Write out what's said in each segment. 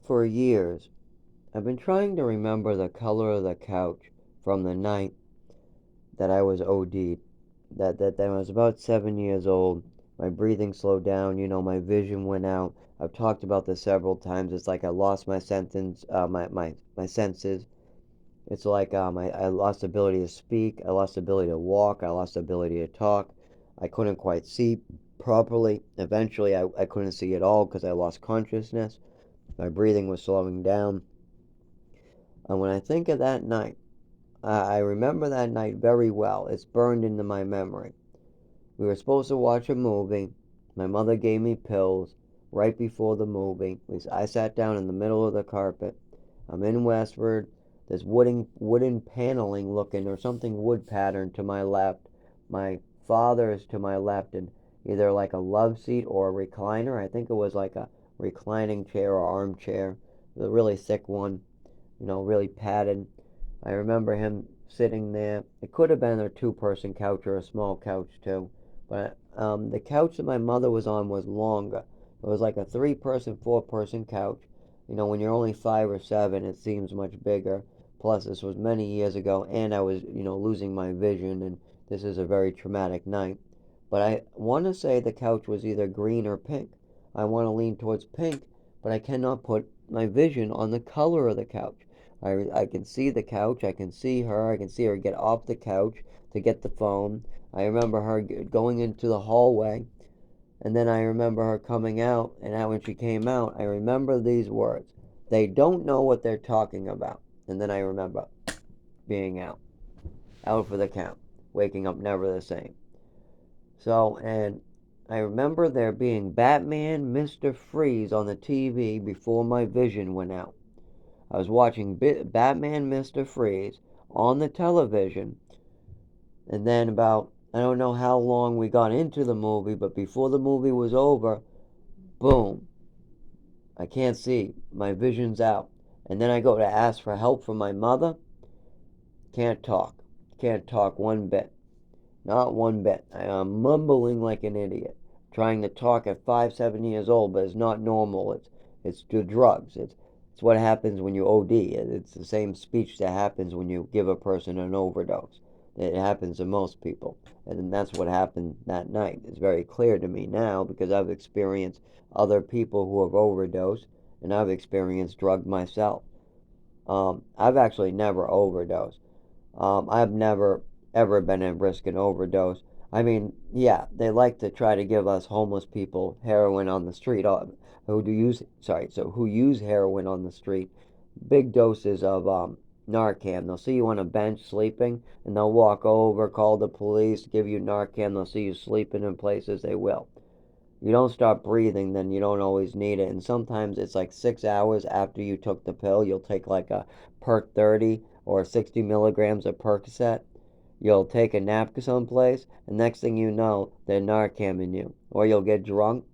For years, I've been trying to remember the color of the couch from the night that I was OD'd. That I was about 7 years old. My breathing slowed down. My vision went out. I've talked about this several times. It's like I lost my senses. It's like I lost the ability to speak. I lost the ability to walk. I lost the ability to talk. I couldn't quite see properly. Eventually, I couldn't see at all because I lost consciousness. My breathing was slowing down. And when I think of that night, I remember that night very well. It's burned into my memory. We were supposed to watch a movie. My mother gave me pills right before the movie. I sat down in the middle of the carpet. I'm in Westford. There's wooden paneling looking or something wood pattern to my left. My father is to my left in either like a love seat or a recliner. I think it was like a reclining chair or armchair. A really thick one, really padded. I remember him sitting there. It could have been a two-person couch or a small couch too, but the couch that my mother was on was longer. It was like a three-person, four-person couch. When you're only 5 or 7, it seems much bigger. Plus, this was many years ago, and I was, losing my vision, and this is a very traumatic night. But I want to say the couch was either green or pink. I want to lean towards pink, but I cannot put my vision on the color of the couch. I can see the couch. I can see her. I can see her get off the couch to get the phone. I remember her going into the hallway, and then I remember her coming out. And when she came out, I remember these words: "They don't know what they're talking about." And then I remember being out for the count, waking up never the same. So, and I remember there being Batman Mr. Freeze on the TV before my vision went out. I was watching Batman Mr. Freeze on the television, and then I don't know how long we got into the movie, but before the movie was over, boom, I can't see. My vision's out. And then I go to ask for help from my mother. Can't talk. Can't talk one bit. Not one bit. I am mumbling like an idiot, trying to talk at 5, 7 years old, but it's not normal. It's the drugs. It's what happens when you OD. It's the same speech that happens when you give a person an overdose. It happens to most people, and that's what happened that night. It's very clear to me now because I've experienced other people who have overdosed, and I've experienced drug myself. I've actually never overdosed. I've never ever been at risk an overdose. I mean, yeah, they like to try to give us homeless people heroin on the street, who use heroin on the street, big doses of Narcan. They'll see you on a bench sleeping, and they'll walk over, call the police, give you Narcan. They'll see you sleeping in places. They will. You don't stop breathing, then you don't always need it. And sometimes it's like 6 hours after you took the pill, you'll take like a Perk 30 or 60 milligrams of Percocet. You'll take a nap someplace, and next thing you know, they're Narcaning you. Or you'll get drunk,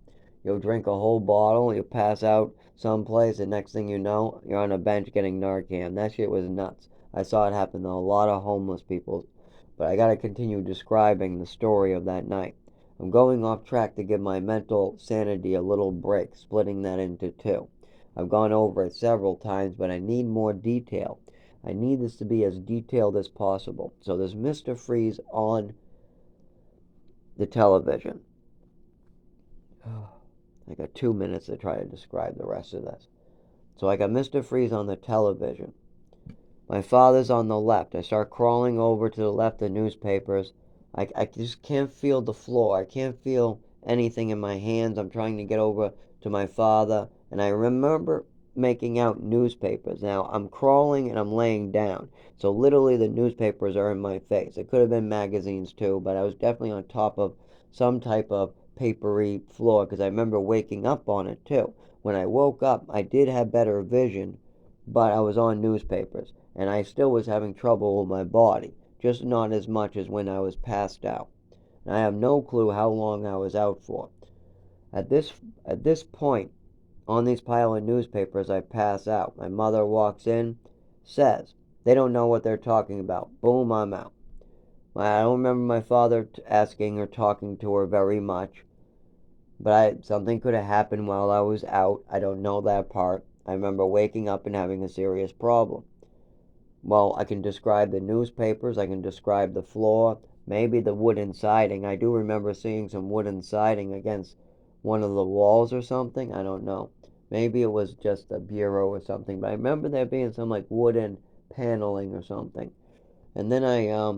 you'll drink a whole bottle, you'll pass out someplace, and next thing you know, you're on a bench getting Narcan. That shit was nuts. I saw it happen to a lot of homeless people. But I gotta continue describing the story of that night. I'm going off track to give my mental sanity a little break, splitting that into two. I've gone over it several times, but I need more detail. I need this to be as detailed as possible. So there's Mr. Freeze on the television. I got 2 minutes to try to describe the rest of this. So I got Mr. Freeze on the television. My father's on the left. I start crawling over to the left of newspapers. I just can't feel the floor. I can't feel anything in my hands. I'm trying to get over to my father. And I remember making out newspapers. Now, I'm crawling and I'm laying down. So literally the newspapers are in my face. It could have been magazines too, but I was definitely on top of some type of papery floor because I remember waking up on it too. When I woke up, I did have better vision, but I was on newspapers and I still was having trouble with my body, just not as much as when I was passed out. And I have no clue how long I was out for. At this at this point, on these pile of newspapers, I pass out. My mother walks in, says, "They don't know what they're talking about." Boom, I'm out. I don't remember my father asking or talking to her very much, but something could have happened while I was out. I don't know that part. I remember waking up and having a serious problem. Well, I can describe the newspapers, I can describe the floor, maybe the wooden siding. I do remember seeing some wooden siding against one of the walls or something. I don't know. Maybe it was just a bureau or something, but I remember there being some like wooden paneling or something. And then I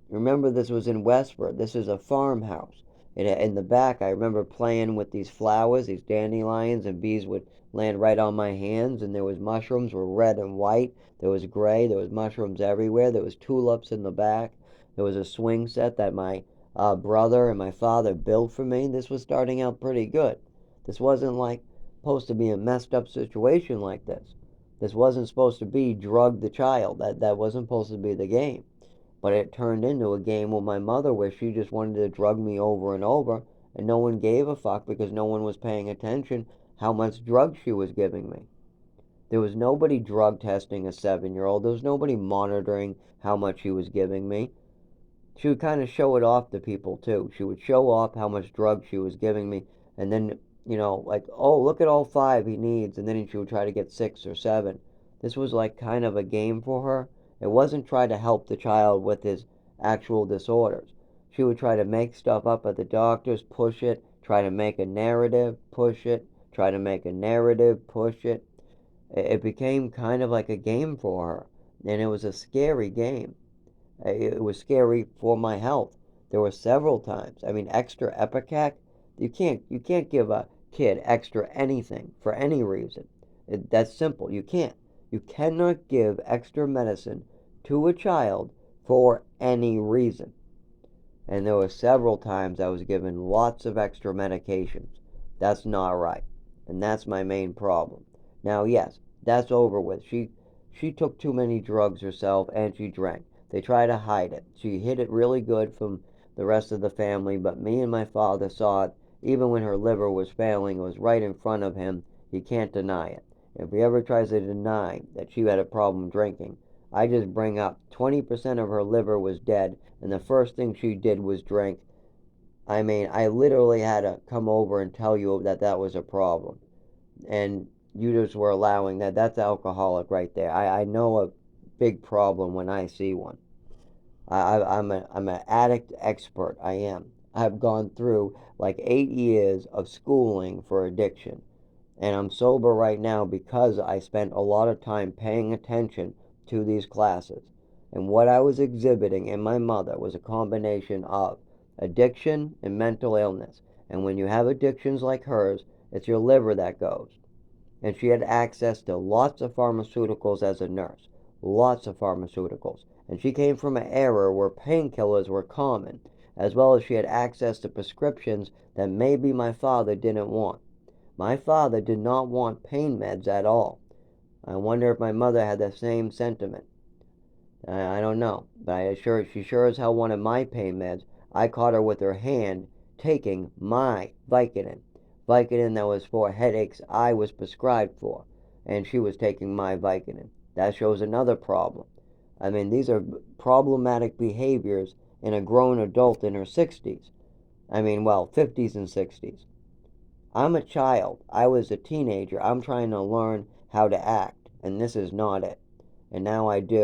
remember this was in Westford. This is a farmhouse. In the back, I remember playing with these flowers, these dandelions, and bees would land right on my hands. And there was mushrooms were red and white. There was gray. There was mushrooms everywhere. There was tulips in the back. There was a swing set that my brother and my father built for me. This was starting out pretty good. This wasn't like supposed to be a messed up situation like this. This wasn't supposed to be drug the child. That wasn't supposed to be the game. But it turned into a game with my mother where she just wanted to drug me over and over, and no one gave a fuck because no one was paying attention how much drug she was giving me. There was nobody drug testing a 7-year-old. There was nobody monitoring how much she was giving me. She would kind of show it off to people too. She would show off how much drug she was giving me, and then, like, oh, look at all 5 he needs, and then she would try to get 6 or 7. This was like kind of a game for her. It wasn't try to help the child with his actual disorders. She would try to make stuff up at the doctor's, push it, try to make a narrative, push it, try to make a narrative, push it. It became kind of like a game for her, and it was a scary game. It was scary for my health. There were several times. I mean, extra Epicac. You can't give a kid extra anything for any reason. That's simple. You can't. You cannot give extra medicine to a child for any reason. And there were several times I was given lots of extra medications. That's not right. And that's my main problem. Now, yes, that's over with. She took too many drugs herself and she drank. They try to hide it. She hid it really good from the rest of the family, but me and my father saw it. Even when her liver was failing, it was right in front of him. He can't deny it. If he ever tries to deny that she had a problem drinking, I just bring up 20% of her liver was dead, and the first thing she did was drink. I mean, I literally had to come over and tell you that that was a problem. And you just were allowing that. That's alcoholic right there. I know a big problem when I see one. I'm an addict expert. I am. I've gone through like 8 years of schooling for addiction. And I'm sober right now because I spent a lot of time paying attention to these classes. And what I was exhibiting in my mother was a combination of addiction and mental illness. And when you have addictions like hers, it's your liver that goes. And she had access to lots of pharmaceuticals as a nurse. Lots of pharmaceuticals. And she came from an era where painkillers were common, as well as she had access to prescriptions that maybe my father didn't want. My father did not want pain meds at all. I wonder if my mother had the same sentiment. I don't know, but she sure as hell wanted my pain meds. I caught her with her hand taking my Vicodin. Vicodin that was for headaches I was prescribed for, and she was taking my Vicodin. That shows another problem. I mean, these are problematic behaviors in a grown adult in her 60s. I mean, well, 50s and 60s. I'm a child. I was a teenager. I'm trying to learn how to act, and this is not it. And now I do.